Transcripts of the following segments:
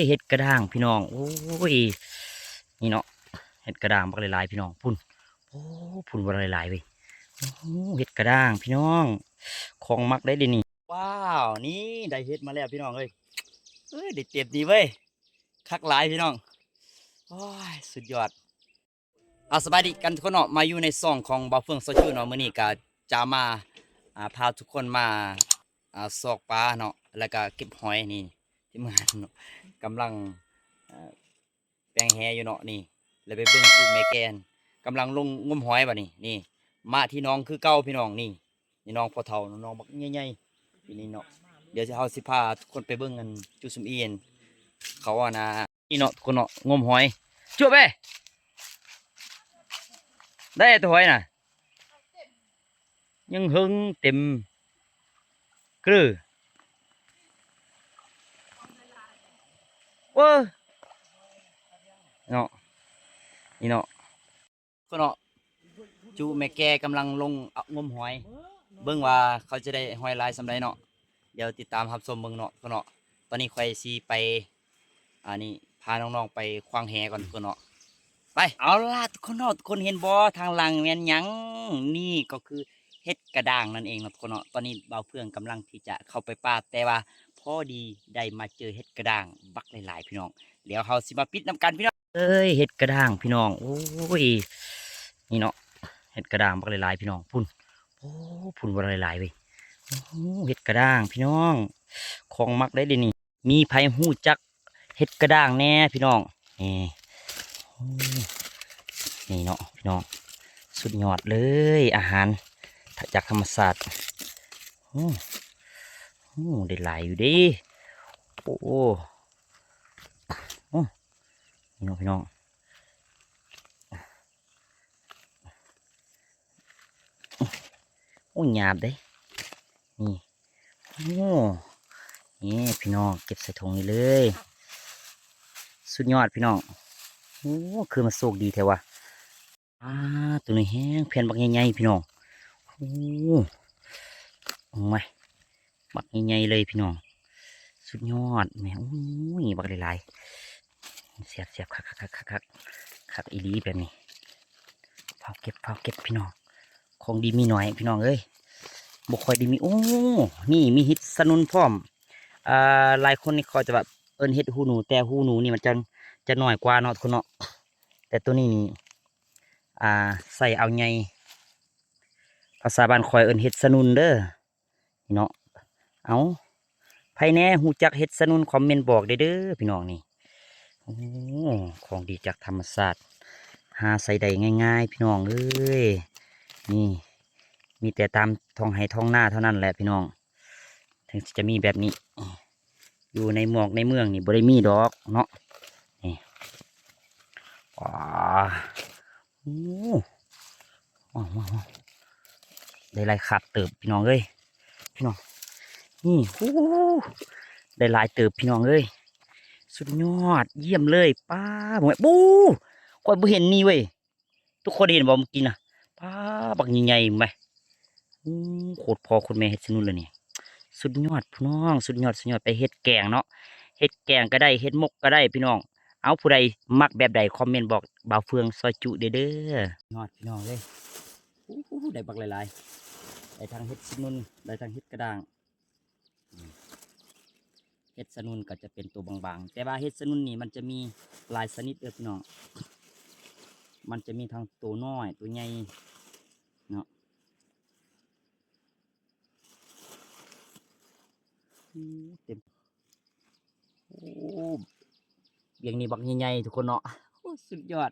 เห็ดกระด้างพี่น้องโอ้ยนี่เนาะเห็ดกระด้างบักหลายๆพี่น้องพุ่นโอ้พุ่นบักหลายๆเว้ยโอ้เห็ดกระด้างพี่น้องของมักได้ดินี่ว้าวนี่ได้เห็ดมาแล้วพี่น้องเอ้ยได้เต็มดีเว้ยคักหลายพี่น้องโอ้ยสุดยอดเอาสบายดีกันทุกคนเนาะมาอยู่ในซ่องของบ่าวเฟืองโซจูเนาะมื้อนี้ก็จะมาพาทุกคนมาซอกปลาเนาะแล้วก็เก็บหอยนี่ที่มือนเนาะกำลังอ่า แปลงแหอยู่เนาะนี่แล้วไปเบิ่งกูแม่แกนกำลังลงงมหอยบ่นี่มาที่น้องคือเก่าพี่น้องนี่น้องพ่อเฒ่าน้องบักใหญ่ๆนี่เนาะเดี๋ยวจะเอาสิพาทุกคนไปเบิ่งกันจุซุมเอียนเขาอ่ะนะนี่เนาะทุกคนเนาะงมหอยจวบไปได้ตัวหอยน่ะยังหึงเต็มกรือเว้อเนาะนี่เนาะก็เนาะ จูแม่แกกำลังลงงมหอยเบิ่งว่าเขาจะได้หอยลายสำไรเนาะเดี๋ยวติดตามรับชมเบิ่งเนาะก็เนาะตอนนี้ใครซีไปนี่พาน้องๆไปควางแหก่อนก็เนาะไปเอาล่ะทุกคนเนาะทุกคนเห็นบ่ทางหลังแม่นหยังนี่ก็คือเฮ็ดกระด้างนั่นเองเนาะทุกคนเนาะตอนนี้บ่าวเฟื่องกำลังที่จะเข้าไปป่าแต่ว่าพอดีได้มาเจอเฮ็ดกระด้างบักหลายๆพี่น้องเดี๋ยวเขาสิมาปิดน้ำกันพี่น้องเฮ็ดกระด้างพี่น้องโอ้ยนี่เนาะ เห็ดกระด้างบักหลายๆพี่น้องพุ่นโอ้พุ่นบักหลายๆเว้ยโอ้เห็ดกระด้างพี่น้องของมักได้ดินี่มีไผหู้จักเห็ดกระด้างแน่พี่น้องนี่โอ้นี่เนาะพี่น้องสุดยอดเลยอาหารจากธรรมศาสตร์โอ้โหได้หลายอยู่ดิโอ้โอ้นี่เนาะพี่น้องโอ้หยาบเด้นี่โอ้นี่พี่น้องเก็บใส่ถุงนี่เลยสุดยอดพี่น้องโอ้คือมันโชคดีแท้วะตัวนี้แห้งแผ่นบักใหญ่ๆพี่น้องโอ้โอ้ยบักใหญ่ๆเลยพี่น้องสุดยอดแม่โอ้ยบักหลายๆเสียบคักคักคักคักคักอีดีแบบนี้เฝ้าเก็บพี่น้องของดีมีหน่อยพี่น้องเอ้ยบุคอยดีมีโอ้นี่มีฮิตสนุนพร้อมหลายคนนี่เขาจะแบบเอิ้นเห็ดหูหนูแต่หูหนูนี่มันจะน้อยกว่าเนาะคุณเนาะแต่ตัวนี้นี่ใส่เอาไงภาษาบ้านคอยเอิ้นเห็ดสนุนเด้อนี่เนาะเอาไผแน่หูจักเห็ดสนุนคอมเมนต์บอกได้เด้อพี่น้องนี่โอ้ของดีจากธรรมศาสตร์หาใส่ได้ง่ายๆพี่น้องเอ้ยนี่มีแต่ตามท้องไห่ท้องหน้าเท่านั้นแหละพี่น้องถึงจะมีแบบนี้อยู่ในหมอกในเมืองนี่บริมีดอกเนาะนี่ว้าโอ้ว้าวได้ลายขาดเติบพี่น้องเอ้ยพี่น้องนี่โอ้ได้ลายเติบพี่น้องเอ้ยสุดยอดเยี่ยมเลยป้าผมบูคอยบ่เห็นนี่เว้ยทุกคนเห็นบ่เมื่อกี้นะป้าบักใหญ่ๆไหมโคตรพอคนแม่เฮ็ดสนุนเลยนี่สุดยอดพี่น้องสุดยอดไปเฮ็ดแกงเนาะเฮ็ดแกงก็ได้เฮ็ดมกก็ได้พี่น้องเอาผู้ใดมักแบบใดคอมเมนต์บอกบ่าวเฟืองซอยจุเด้อยอดพี่น้องเลยได้บักหลายๆได้ทั้งเฮ็ดสนุนได้ทั้งเฮ็ดกระด้างเฮ็ดสนุนก็จะเป็นตัวบางๆแต่ว่าเฮ็ดสนุนนี่มันจะมีหลายชนิดเด้อพี่น้องมันจะมีทั้งตัวน้อยตัวใหญ่เนาะเต็มโอ้เบียงนี้บักใหญ่ๆทุกคนเนาะสุดยอด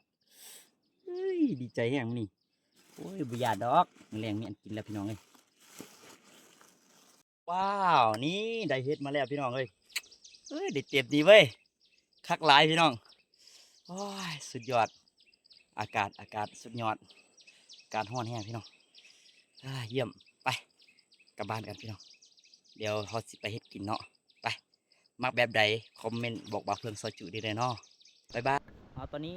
เฮ้ยดีใจแห้งนี่โอ้ยบุญญาดอกแรงมีอันกินแล้วพี่น้องเลยว้าวนี่ได้เฮ็ดมาแล้วพี่น้องเลยเฮ้ยได้เต็มดีเว้ยคักหลายพี่น้องโอ้ยสุดยอดอากาศสุดยอดอากาศร้อนแห้งพี่น้องเยี่ยมไปกลับบ้านกันพี่น้องเดี๋ยวเขาสิไปเฮ็ดกินเนาะไปมักแบบใดคอมเมนต์บอกบ่าวเพื่อนซอยจุได้เลยเนาะบ๊ายบายเอาตอนนี้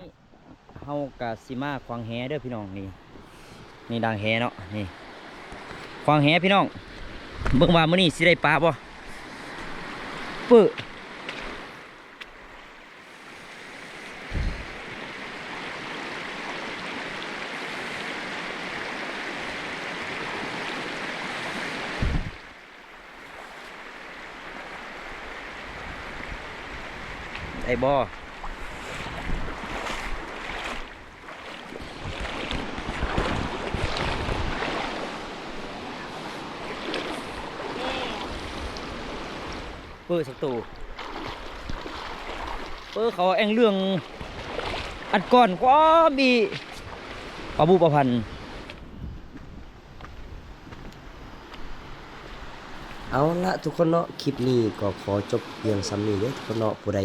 เฮากะสิมาควางแหเด้อพี่น้องนี่ดังแหเนาะนี่ควางแหพี่น้องเบิ่งว่ามื้อนี้สิได้ปลาบ่ปื้อ ได้บ่เปิดสักตัวเขาแองเรื่องอันก่อนก็มีปลาบูปลาพัน เอาละทุกคนเนาะคลิปนี้ก็ขอจบเพียงซ้ำนี้เด้อทุกคนเนาะผู้ใด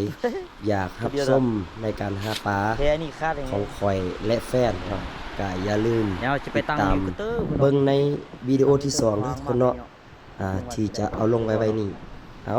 อยากรับชมในการหาปลา แค่นี้คาดยัง ข ไง องข่อยและแฟนเนาะก็อย่าลืม เดี๋ยวจะไป ติด ตั้ง ตาม ยูทูบ เบิ่งในวิดีโอที่2เด้อทุกคนเนาะที่จะเอาลงไว้นี่เอา